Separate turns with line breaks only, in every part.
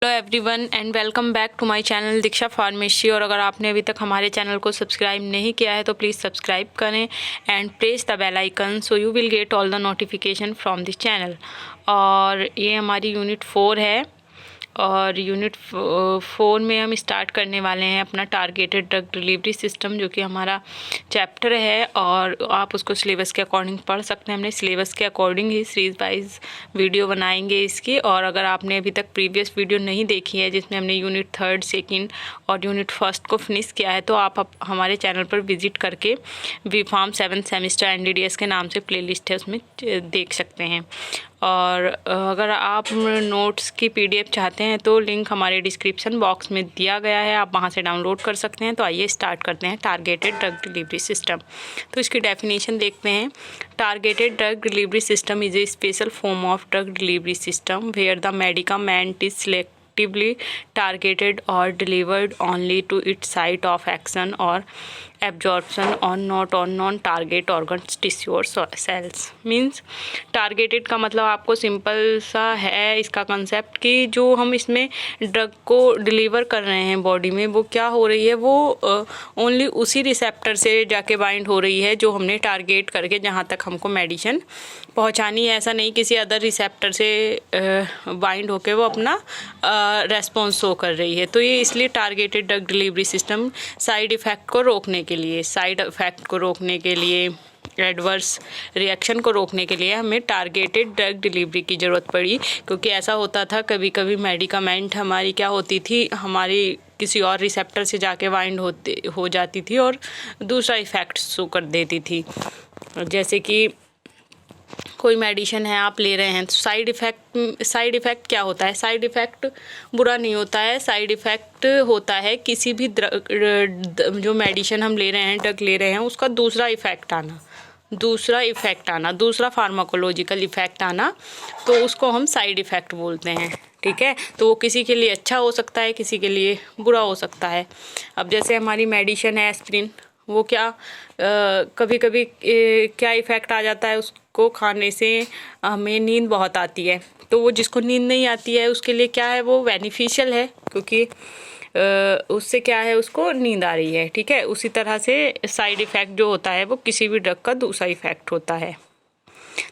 Hello everyone and welcome back to my channel Diksha pharmacy. और अगर आपने अभी तक हमारे चैनल को सब्सक्राइब नहीं किया है तो प्लीज़ सब्सक्राइब करें and press the bell icon so you will get all the notification from this channel. और ये हमारी यूनिट 4 है और यूनिट 4 में हम स्टार्ट करने वाले हैं अपना टारगेटेड ड्रग डिलीवरी सिस्टम, जो कि हमारा चैप्टर है और आप उसको सिलेबस के अकॉर्डिंग पढ़ सकते हैं। हमने सिलेबस के अकॉर्डिंग ही सीरीज़ वाइज वीडियो बनाएंगे इसकी। और अगर आपने अभी तक प्रीवियस वीडियो नहीं देखी है जिसमें हमने यूनिट 3, 2 और यूनिट 1 को फिनिश किया है, तो आप हमारे चैनल पर विजिट करके B.Pharm 7th सेमेस्टर NDDS के नाम से प्लेलिस्ट है, उसमें देख सकते हैं। और अगर आप नोट्स की PDF चाहते हैं तो लिंक हमारे डिस्क्रिप्शन बॉक्स में दिया गया है, आप वहां से डाउनलोड कर सकते हैं। तो आइए स्टार्ट करते हैं टारगेटेड ड्रग डिलीवरी सिस्टम। तो इसकी डेफिनेशन देखते हैं। Targeted drug delivery system is a special form of drug delivery system where the medicament is selectively targeted or delivered only to its site of action or absorption or not on non-target organs, tissue और cells। Means targeted का मतलब आपको simple सा है इसका concept कि जो हम इसमें ड्रग को डिलीवर कर रहे हैं बॉडी में, वो क्या हो रही है, वो ओनली उसी रिसेप्टर से जाके बाइंड हो रही है जो हमने टारगेट करके जहाँ तक हमको मेडिसिन पहुँचानी है। ऐसा नहीं किसी अदर रिसेप्टर से बाइंड होके वो अपना रेस्पॉन्स शो कर रही है। तो ये इसलिए targeted drug delivery system side effect को रोकने के लिए एडवर्स रिएक्शन को रोकने के लिए हमें टारगेटेड ड्रग डिलीवरी की ज़रूरत पड़ी। क्योंकि ऐसा होता था कभी कभी मेडिकामेंट हमारी क्या होती थी, हमारी किसी और रिसेप्टर से जाके बाइंड हो जाती थी और दूसरा इफ़ेक्ट शो कर देती थी। जैसे कि कोई मेडिसिन है आप ले रहे हैं तो साइड इफ़ेक्ट क्या होता है? साइड इफ़ेक्ट बुरा नहीं होता है। साइड इफ़ेक्ट होता है किसी भी जो मेडिसिन हम ले रहे हैं, ड्रग ले रहे हैं, उसका दूसरा इफ़ेक्ट आना, दूसरा फार्माकोलॉजिकल इफ़ेक्ट आना, तो उसको हम साइड इफ़ेक्ट बोलते हैं। ठीक है, तो वो किसी के लिए अच्छा हो सकता है, किसी के लिए बुरा हो सकता है। अब जैसे हमारी मेडिसिन है एस्पिरिन, वो क्या कभी कभी क्या इफ़ेक्ट आ जाता है, उसको खाने से हमें नींद बहुत आती है। तो वो जिसको नींद नहीं आती है उसके लिए क्या है, वो बेनिफिशियल है, क्योंकि उससे क्या है, उसको नींद आ रही है। ठीक है, उसी तरह से साइड इफ़ेक्ट जो होता है वो किसी भी ड्रग का दूसरा इफ़ेक्ट होता है।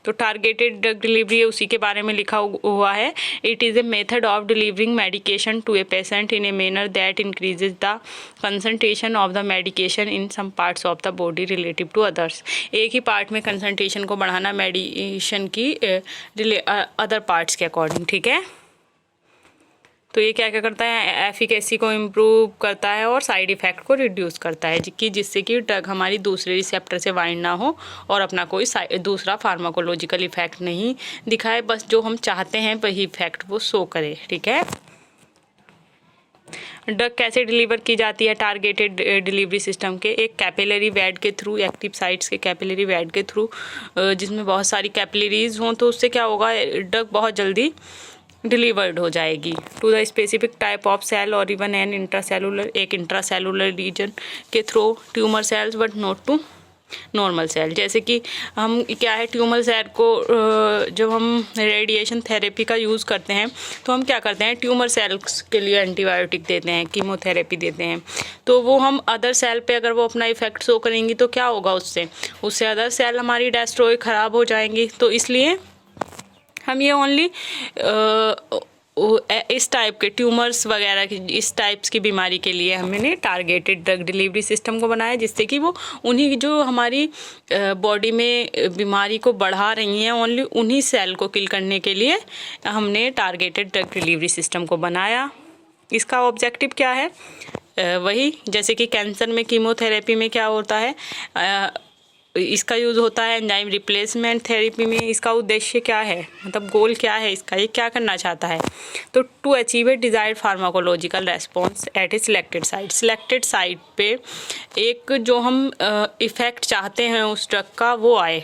तो टारगेटेड ड्रग डिलीवरी उसी के बारे में लिखा हुआ है। It is a method of delivering medication to a patient in a manner that increases the concentration of the medication in some parts of the body relative to others. एक ही part में कंसंट्रेशन को बढ़ाना medication की other parts के according. ठीक है, तो ये क्या क्या करता है, एफिकेसी को इम्प्रूव करता है और साइड इफ़ेक्ट को रिड्यूस करता है, जिससे कि ड्रग हमारी दूसरे रिसेप्टर से बाइंड ना हो और अपना कोई दूसरा फार्माकोलॉजिकल इफ़ेक्ट नहीं दिखाए, बस जो हम चाहते हैं वही इफ़ेक्ट वो शो करे। ठीक है, ड्रग कैसे डिलीवर की जाती है टारगेटेड डिलीवरी सिस्टम के? एक कैपिलरी वेड के थ्रू, एक्टिव साइट्स के कैपिलरी वेड के थ्रू, जिसमें बहुत सारी कैपिलरीज हों, तो उससे क्या होगा, ड्रग बहुत जल्दी डिलीवर्ड हो जाएगी to the specific type of cell और इवन एन इंट्रासेलुलर, एक इंट्रासेलुलर रीजन के through tumour cells but not to normal cell. जैसे कि हम क्या है, ट्यूमर सेल को जब हम रेडिएशन थेरेपी का यूज़ करते हैं तो हम क्या करते हैं, ट्यूमर सेल्स के लिए एंटीबायोटिक देते हैं, कीमोथेरेपी देते हैं। तो वो हम अदर सेल पे अगर वो अपना इफेक्ट शो करेंगी तो क्या होगा, उससे अदर सेल हमारी डेस्ट्रॉय ख़राब हो जाएंगी। तो इसलिए हम ये ओनली इस टाइप के ट्यूमर्स वगैरह की, इस टाइप्स की बीमारी के लिए हमने टारगेटेड ड्रग डिलीवरी सिस्टम को बनाया, जिससे कि वो उन्हीं जो हमारी बॉडी में बीमारी को बढ़ा रही हैं, ओनली उन्हीं सेल को किल करने के लिए हमने टारगेटेड ड्रग डिलीवरी सिस्टम को बनाया। इसका ऑब्जेक्टिव क्या है, वही जैसे कि कैंसर में कीमोथेरेपी में क्या होता है, इसका यूज़ होता है। एंजाइम रिप्लेसमेंट थेरेपी में इसका उद्देश्य क्या है, मतलब गोल क्या है इसका, ये क्या करना चाहता है, तो to achieve a desired pharmacological response at a selected site पे एक जो हम इफ़ेक्ट चाहते हैं उस ड्रग का वो आए,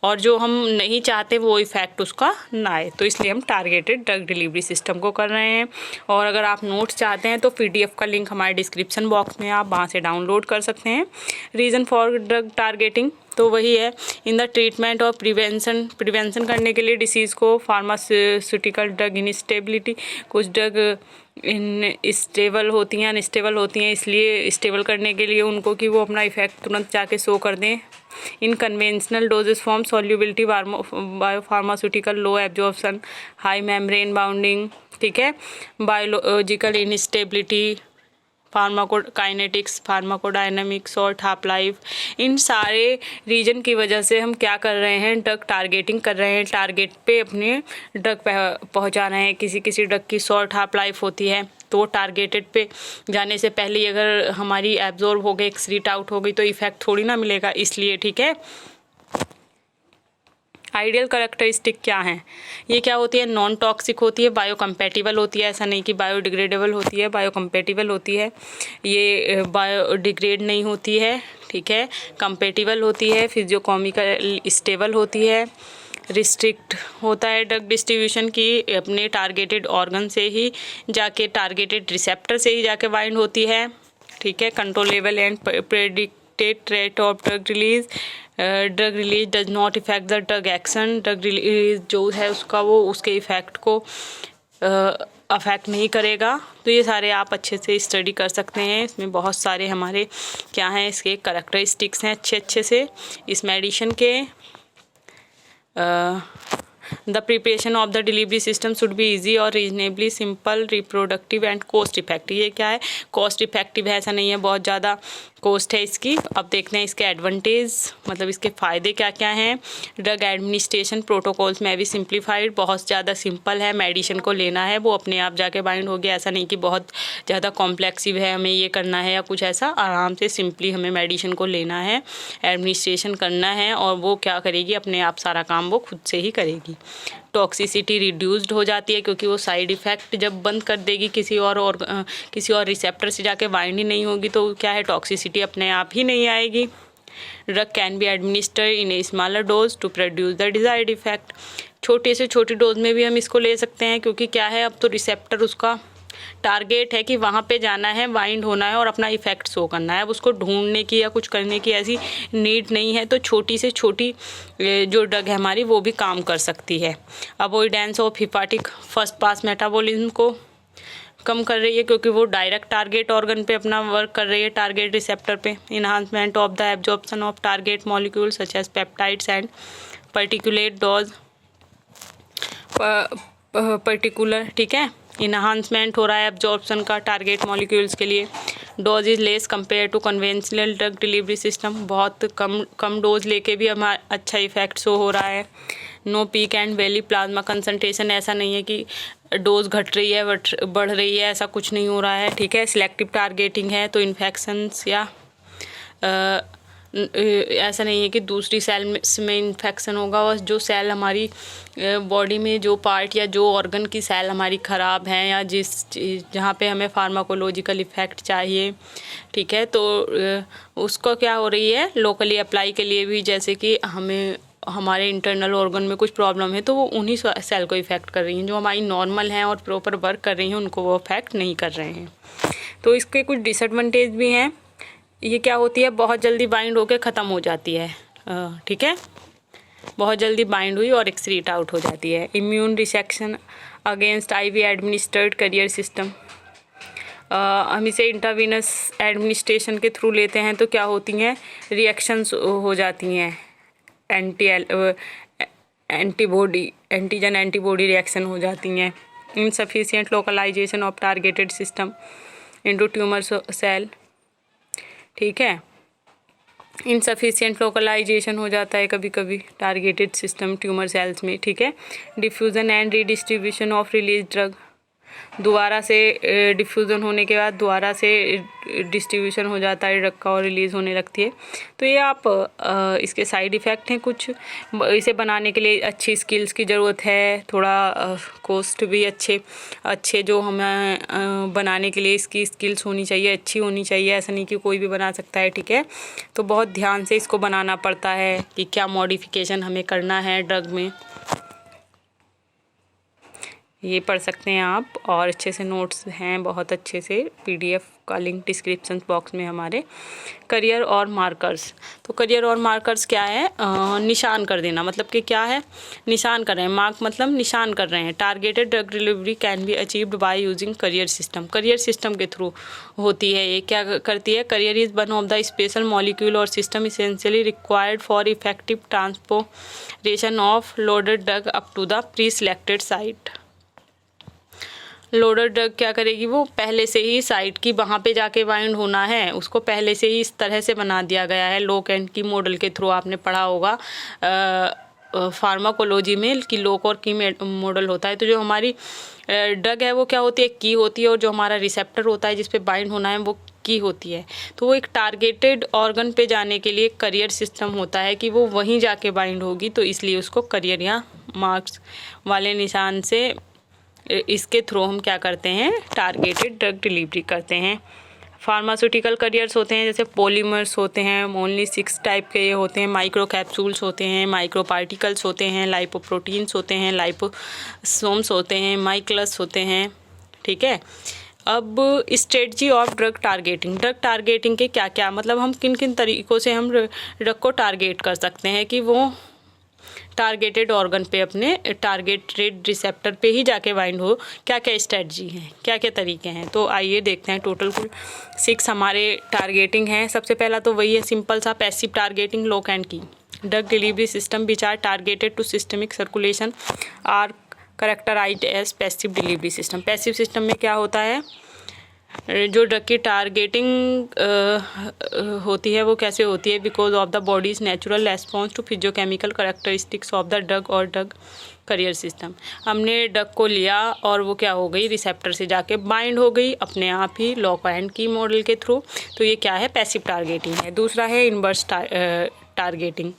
और जो हम नहीं चाहते वो इफ़ेक्ट उसका ना आए। तो इसलिए हम टारगेटेड ड्रग डिलीवरी सिस्टम को कर रहे हैं। और अगर आप नोट्स चाहते हैं तो PDF का लिंक हमारे डिस्क्रिप्शन बॉक्स में, आप वहाँ से डाउनलोड कर सकते हैं। रीज़न फॉर ड्रग टारगेटिंग, तो वही है, इन द ट्रीटमेंट और प्रिवेंशन करने के लिए डिसीज़ को फार्मास्यूटिकल ड्रग इनस्टेबिलिटी, कुछ ड्रग अनस्टेबल होती हैं, इसलिए स्टेबल करने के लिए उनको कि वो अपना इफेक्ट तुरंत जाके शो कर दें। इन conventional doses form solubility biopharmaceutical, लो एब्जॉर्प्शन, हाई मेम्ब्रेन बाउंडिंग, ठीक है, बायोलॉजिकल इनस्टेबिलिटी, फार्माकोकाइनेटिक्स, फार्माकोडायनामिक्स और हाफ लाइफ, इन सारे रीजन की वजह से हम क्या कर रहे हैं, ड्रग टारगेटिंग कर रहे हैं, टारगेट पे अपने ड्रग पहुंचा रहे हैं। किसी ड्रग की शॉर्ट हाफ लाइफ होती है, तो टारगेटेड पे जाने से पहले अगर हमारी एब्जॉर्ब हो गई, एक्सक्रीट आउट हो गई, तो इफेक्ट थोड़ी ना मिलेगा, इसलिए, ठीक है। आइडियल करेक्टरिस्टिक क्या है, ये क्या होती है, नॉन टॉक्सिक होती है, बायोकम्पैटिबल होती है, ऐसा नहीं कि बायोडिग्रेडेबल होती है, बायोकम्पैटिबल होती है, ये बायोडिग्रेड नहीं होती है, ठीक है, कंपैटिबल होती है, फिजियोकॉमिकल स्टेबल होती है, रिस्ट्रिक्ट होता है ड्रग डिस्ट्रीब्यूशन की अपने टारगेटेड ऑर्गन से ही जाके, टारगेटेड रिसेप्टर से ही जाके बाइंड होती है, ठीक है, controllable and predicted rate of drug release, drug release does not effect the drug action, drug release जो है उसका वो उसके इफेक्ट को अफेक्ट नहीं करेगा। तो ये सारे आप अच्छे से स्टडी कर सकते हैं, इसमें बहुत सारे हमारे क्या हैं, इसके करेक्टरिस्टिक्स हैं अच्छे से इस मेडिसिन के। The preparation of the delivery system should be easy और reasonably simple, reproductive and cost effective. ये क्या है, कॉस्ट इफेक्टिव है, ऐसा नहीं है बहुत ज़्यादा कॉस्ट है इसकी। अब देखते हैं इसके एडवांटेज, मतलब इसके फ़ायदे क्या क्या हैं। ड्रग एडमिनिस्ट्रेशन प्रोटोकॉल्स में भी सिंप्लीफाइड, बहुत ज़्यादा सिंपल है, मेडिसिन को लेना है वो अपने आप जाके बाइंड हो गया, ऐसा नहीं कि बहुत ज़्यादा कॉम्प्लेक्सिव है, हमें ये करना है या कुछ ऐसा, आराम से सिंपली हमें मेडिसिन को लेना है, एडमिनिस्ट्रेशन करना है और वो क्या करेगी, अपने आप सारा काम वो खुद से ही करेगी। टॉक्सिसिटी रिड्यूस्ड हो जाती है क्योंकि वो साइड इफ़ेक्ट जब बंद कर देगी किसी और रिसेप्टर से जाके बाइंड ही नहीं होगी, तो क्या है, टॉक्सिसिटी अपने आप ही नहीं आएगी। Drug can be administered in a smaller dose to produce the desired effect. छोटे से छोटी डोज में भी हम इसको ले सकते हैं, क्योंकि क्या है, अब तो रिसेप्टर उसका टारगेट है कि वहाँ पे जाना है, बाइंड होना है और अपना इफेक्ट शो करना है। अब उसको ढूंढने की या कुछ करने की ऐसी नीड नहीं है, तो छोटी से छोटी जो ड्रग है हमारी वो भी काम कर सकती है। Avoidance of hepatic first pass metabolism को कम कर रही है, क्योंकि वो डायरेक्ट टारगेट ऑर्गन पे अपना वर्क कर रही है, टारगेट रिसेप्टर पे। Enhancement of the absorption of target molecule such as peptides and particulate dose particular, ठीक है, इन्हांसमेंट हो रहा है एब्जॉर्प्शन का टारगेट मॉलिक्यूल्स के लिए। Dose is less compare to conventional drug delivery system, बहुत कम डोज लेके भी हमारा अच्छा इफेक्ट शो हो रहा है। No peak and valley plasma concentration, ऐसा नहीं है कि डोज घट रही है बढ़ रही है, ऐसा कुछ नहीं हो रहा है, ठीक है। सिलेक्टिव टारगेटिंग है, तो इन्फेक्शंस या ऐसा नहीं है कि दूसरी सेल में इन्फेक्शन होगा, और जो सेल हमारी बॉडी में जो पार्ट या जो ऑर्गन की सेल हमारी ख़राब हैं या जहाँ पे हमें फार्माकोलॉजिकल इफ़ेक्ट चाहिए, ठीक है, तो उसको क्या हो रही है, लोकली अप्लाई के लिए भी, जैसे कि हमें हमारे इंटरनल ऑर्गन में कुछ प्रॉब्लम है तो वो उन्हीं सेल को इफ़ेक्ट कर रही हैं। जो हमारी नॉर्मल हैं और प्रॉपर वर्क कर रही हैं उनको वो इफ़ेक्ट नहीं कर रहे हैं। तो इसके कुछ डिसएडवांटेज भी हैं। ये क्या होती है, बहुत जल्दी बाइंड होकर ख़त्म हो जाती है, ठीक है, बहुत जल्दी बाइंड हुई और एक्सक्रीट आउट हो जाती है। Immune resection against IV administered carrier system, हम इसे इंट्रावीनस एडमिनिस्ट्रेशन के थ्रू लेते हैं तो क्या होती हैं, रिएक्शंस हो जाती हैं, एंटीजन एंटीबॉडी रिएक्शन हो जाती हैं। Insufficient localisation of targeted system into tumour cell, ठीक है, इनसफिशिएंट लोकलाइजेशन हो जाता है कभी कभी टारगेटेड सिस्टम ट्यूमर सेल्स में, ठीक है। Diffusion and redistribution of release drug, दोबारा से डिफ्यूज़न होने के बाद दोबारा से डिस्ट्रीब्यूशन हो जाता है ड्रग का और रिलीज़ होने लगती है। तो ये आप इसके साइड इफ़ेक्ट हैं कुछ। इसे बनाने के लिए अच्छी स्किल्स की ज़रूरत है, थोड़ा कॉस्ट भी अच्छे जो हमें बनाने के लिए इसकी स्किल्स होनी चाहिए, अच्छी होनी चाहिए, ऐसा नहीं कि कोई भी बना सकता है, ठीक है। तो बहुत ध्यान से इसको बनाना पड़ता है कि क्या मॉडिफिकेशन हमें करना है ड्रग में। ये पढ़ सकते हैं आप, और अच्छे से नोट्स हैं बहुत अच्छे से, PDF का लिंक डिस्क्रिप्शन बॉक्स में हमारे। करियर और मार्कर्स, तो करियर और मार्कर्स क्या है, निशान कर देना, मतलब कि क्या है, निशान कर रहे हैं, मार्क मतलब निशान कर रहे हैं। Targeted drug delivery can be achieved by using carrier system, carrier system के थ्रू होती है। ये क्या करती है, carrier is one of the special molecule और system essentially required for effective transportation of loaded drug up to the pre selected site. Loader drug क्या करेगी, वो पहले से ही साइट की वहाँ पे जाके बाइंड होना है, उसको पहले से ही इस तरह से बना दिया गया है। लोक एंड की मॉडल के थ्रू आपने पढ़ा होगा फार्माकोलॉजी में कि लोक और की मॉडल होता है। तो जो हमारी ड्रग है वो क्या होती है, की होती है, और जो हमारा रिसेप्टर होता है जिस पे बाइंड होना है वो की होती है। तो वो एक टारगेटेड ऑर्गन पे जाने के लिए करियर सिस्टम होता है कि वो वहीं जाके बाइंड होगी, तो इसलिए उसको करियर या मार्क्स वाले निशान से, इसके थ्रू हम क्या करते हैं, टारगेटेड ड्रग डिलीवरी करते हैं। फार्मास्यूटिकल करियर्स होते हैं, जैसे पॉलीमर्स होते हैं, ओनली 6 टाइप के ये होते हैं, माइक्रो कैप्सूल्स होते हैं, माइक्रो पार्टिकल्स होते हैं, लाइपोप्रोटीन्स होते हैं, लाइपोसोम्स होते हैं, माइक्लस होते हैं। ठीक है, अब strategy of drug targeting, drug targeting के क्या क्या मतलब, हम किन किन तरीक़ों से हम ड्रग को टारगेट कर सकते हैं कि वो टारगेटेड ऑर्गन पे, अपने टारगेटेड रिसेप्टर पे ही जाके बाइंड हो। क्या क्या स्ट्रेटजी हैं, क्या क्या तरीके हैं, तो आइए देखते हैं। टोटल कुल 6 हमारे टारगेटिंग हैं। सबसे पहला तो वही है सिंपल सा, passive targeting, lock and key. Drug delivery system which are targeted to systemic circulation are characterised as passive delivery system. Passive system में क्या होता है, जो ड्रग की टारगेटिंग होती है वो कैसे होती है, because of the body's natural response to physicochemical characteristics of the drug और ड्रग करियर सिस्टम। हमने ड्रग को लिया और वो क्या हो गई, रिसेप्टर से जाके बाइंड हो गई अपने आप ही लॉक एंड की मॉडल के थ्रू, तो ये क्या है, पैसिव टारगेटिंग है। दूसरा है इनवर्स टारगेटिंग।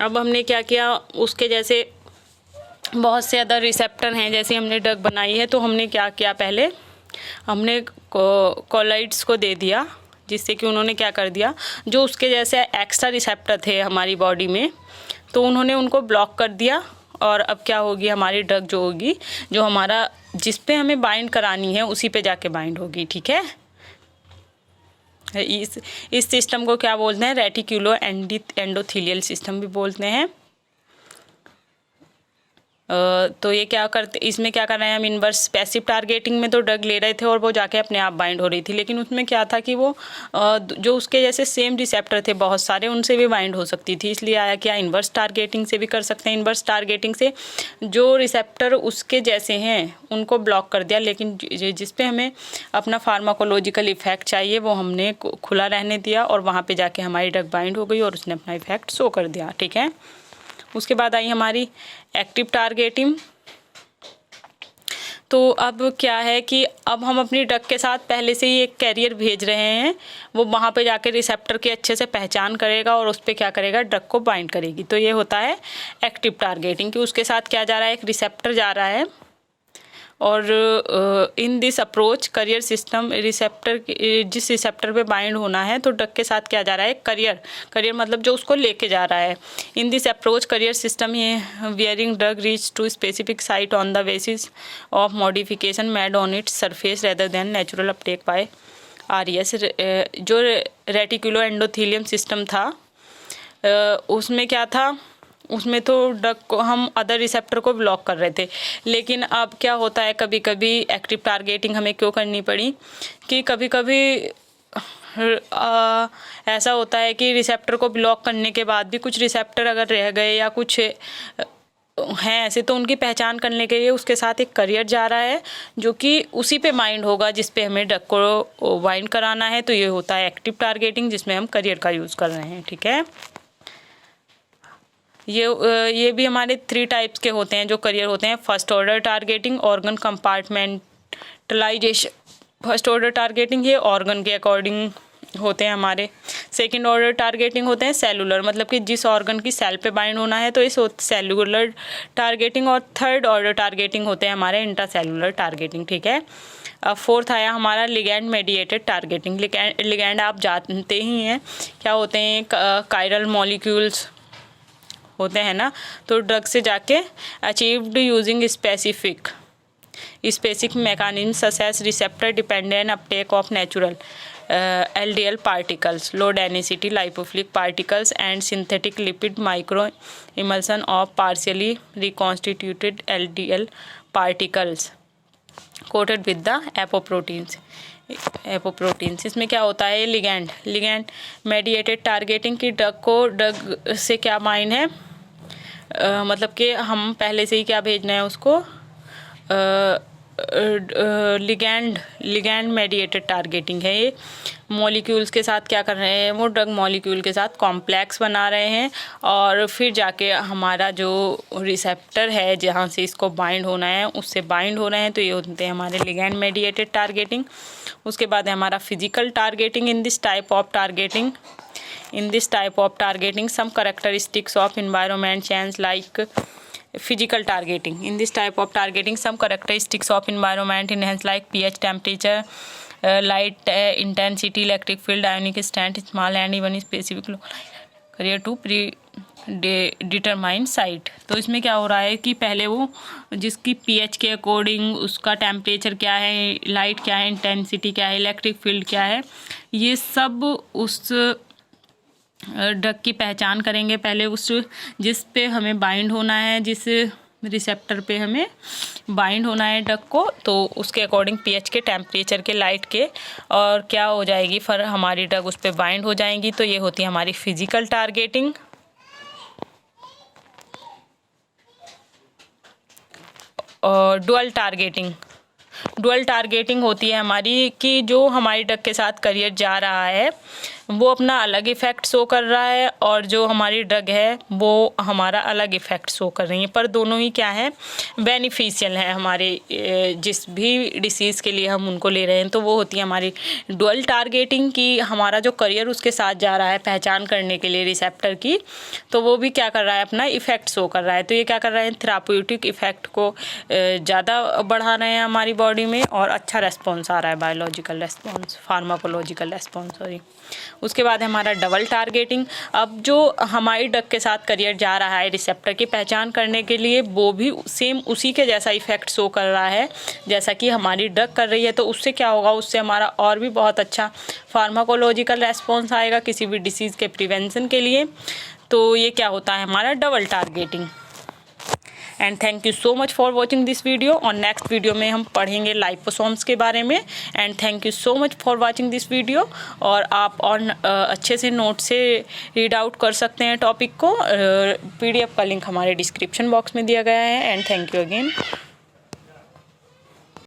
अब हमने क्या किया, उसके जैसे बहुत से अदर रिसेप्टर हैं, जैसे हमने ड्रग बनाई है तो हमने क्या किया, पहले हमने कोलाइड्स को दे दिया, जिससे कि उन्होंने क्या कर दिया, जो उसके जैसे एक्स्ट्रा रिसेप्टर थे हमारी बॉडी में, तो उन्होंने उनको ब्लॉक कर दिया। और अब क्या होगी, हमारी ड्रग जो होगी, जो हमारा जिस पे हमें बाइंड करानी है उसी पे जाके बाइंड होगी। ठीक है, इस सिस्टम को क्या बोलते हैं, रेटिक्यूलो एंडोथेलियल सिस्टम भी बोलते हैं। तो ये क्या करते, इसमें क्या कर रहे हैं हम, इनवर्स पैसिव टारगेटिंग में तो ड्रग ले रहे थे और वो जाके अपने आप बाइंड हो रही थी, लेकिन उसमें क्या था कि वो जो उसके जैसे सेम रिसेप्टर थे बहुत सारे, उनसे भी बाइंड हो सकती थी, इसलिए आया क्या, इनवर्स टारगेटिंग से भी कर सकते हैं। इनवर्स टारगेटिंग से जो रिसेप्टर उसके जैसे हैं उनको ब्लॉक कर दिया, लेकिन जिस पे हमें अपना फार्माकोलॉजिकल इफेक्ट चाहिए वो हमने खुला रहने दिया, और वहाँ पर जाके हमारी ड्रग बाइंड हो गई और उसने अपना इफेक्ट शो कर दिया। ठीक है, उसके बाद आई हमारी एक्टिव टारगेटिंग। तो अब क्या है कि अब हम अपनी ड्रग के साथ पहले से ही एक कैरियर भेज रहे हैं, वो वहाँ पे जाके रिसेप्टर की अच्छे से पहचान करेगा और उस पर क्या करेगा, ड्रग को बाइंड करेगी। तो ये होता है एक्टिव टारगेटिंग, कि उसके साथ क्या जा रहा है, एक रिसेप्टर जा रहा है, और इन this approach carrier system receptor, जिस रिसेप्टर पे बाइंड होना है तो ड्रग के साथ क्या जा रहा है, करियर मतलब जो उसको लेके जा रहा है। In this approach carrier system ये bearing drug reach to specific site on the basis of modification made on its surface rather than natural uptake by RES। जो रेटिकुलो एंडोथेलियम सिस्टम था उसमें क्या था, उसमें तो ड्रग को हम अदर रिसेप्टर को ब्लॉक कर रहे थे, लेकिन अब क्या होता है, कभी कभी एक्टिव टारगेटिंग हमें क्यों करनी पड़ी, कि कभी कभी ऐसा होता है कि रिसेप्टर को ब्लॉक करने के बाद भी कुछ रिसेप्टर अगर रह गए या कुछ हैं ऐसे, तो उनकी पहचान करने के लिए उसके साथ एक करियर जा रहा है जो कि उसी पे बाइंड होगा जिस पे हमें ड्रग को बाइंड कराना है। तो ये होता है एक्टिव टारगेटिंग, जिसमें हम करियर का यूज़ कर रहे हैं। ठीक है, ये भी हमारे 3 टाइप्स के होते हैं जो करियर होते हैं। First order targeting, organ compartmentalisation. First order targeting ये ऑर्गन के अकॉर्डिंग होते हैं हमारे। सेकंड ऑर्डर टारगेटिंग होते हैं सेलुलर, मतलब कि जिस ऑर्गन की सेल पे बाइंड होना है तो इस सेलुलर टारगेटिंग। और थर्ड ऑर्डर टारगेटिंग होते हैं हमारे इंट्रासेलुलर टारगेटिंग। ठीक है, अब फोर्थ आया हमारा लिगैंड मेडिएटेड टारगेटिंग। लिगैंड आप जानते ही हैं क्या होते हैं, कायरल मॉलिक्यूल्स होते हैं ना, तो ड्रग से जाके achieved using specific specific mechanisms such as receptor dependent uptake of natural LDL particles, low density lipophilic particles, and synthetic lipid micro emulsion of partially reconstituted LDL particles coated with the apoproteins. इसमें क्या होता है, ligand mediated targeting की drug से क्या bind है, मतलब कि हम पहले से ही क्या भेजना है उसको, लिगैंड मेडिएटेड टारगेटिंग है। ये मॉलिक्यूल्स के साथ क्या कर रहे हैं, वो ड्रग मॉलिक्यूल के साथ कॉम्प्लेक्स बना रहे हैं और फिर जाके हमारा जो रिसेप्टर है जहाँ से इसको बाइंड होना है उससे बाइंड हो रहे हैं, तो ये होते हैं हमारे लिगैंड मेडिएटेड टारगेटिंग। उसके बाद है हमारा physical targeting. In this type of targeting some characteristics of environment change like physical targeting. In this type of targeting, some characteristics of environment enhance like pH, temperature, light intensity, electric field, ionic strength, small and even specific career to predetermine site. तो इसमें क्या हो रहा है कि पहले वो जिसकी pH के अकॉर्डिंग उसका टेम्परेचर क्या है, लाइट क्या है, इंटेंसिटी क्या है, इलेक्ट्रिक फील्ड क्या है, ये सब उस ड्रग की पहचान करेंगे। पहले उस जिस पे हमें बाइंड होना है, जिस रिसेप्टर पे हमें बाइंड होना है ड्रग को, तो उसके अकॉर्डिंग पीएच के, टेम्परेचर के, लाइट के, और क्या हो जाएगी फिर हमारी ड्रग उस पे बाइंड हो जाएंगी। तो ये होती है हमारी फिजिकल टारगेटिंग। और डुअल टारगेटिंग होती है हमारी कि जो हमारी ड्रग के साथ करियर जा रहा है वो अपना अलग इफ़ेक्ट शो कर रहा है और जो हमारी ड्रग है वो हमारा अलग इफ़ेक्ट शो कर रही है, पर दोनों ही क्या है, बेनिफिशियल है हमारे जिस भी डिसीज़ के लिए हम उनको ले रहे हैं। तो वो होती है हमारी डुअल टारगेटिंग कि हमारा जो करियर उसके साथ जा रहा है पहचान करने के लिए रिसेप्टर की, तो वो भी क्या कर रहा है, अपना इफ़ेक्ट शो कर रहा है। तो ये क्या कर रहे हैं, थेराप्यूटिक इफ़ेक्ट को ज़्यादा बढ़ा रहे हैं हमारी बॉडी में और अच्छा रेस्पॉन्स आ रहा है, biological response, pharmacological response, sorry. उसके बाद है हमारा डबल टारगेटिंग। अब जो हमारी ड्रग के साथ करियर जा रहा है रिसेप्टर की पहचान करने के लिए, वो भी सेम उसी के जैसा इफेक्ट शो कर रहा है जैसा कि हमारी ड्रग कर रही है। तो उससे क्या होगा, उससे हमारा और भी बहुत अच्छा फार्माकोलॉजिकल रेस्पॉन्स आएगा किसी भी डिसीज़ के प्रिवेंशन के लिए। तो ये क्या होता है हमारा double targeting. And thank you so much for watching this video. और नेक्स्ट वीडियो में हम पढ़ेंगे लाइपोसोम्स के बारे में। And thank you so much for watching this video. और आप और अच्छे से नोट से रीड आउट कर सकते हैं टॉपिक को। PDF का लिंक हमारे डिस्क्रिप्शन बॉक्स में दिया गया है। And thank you again.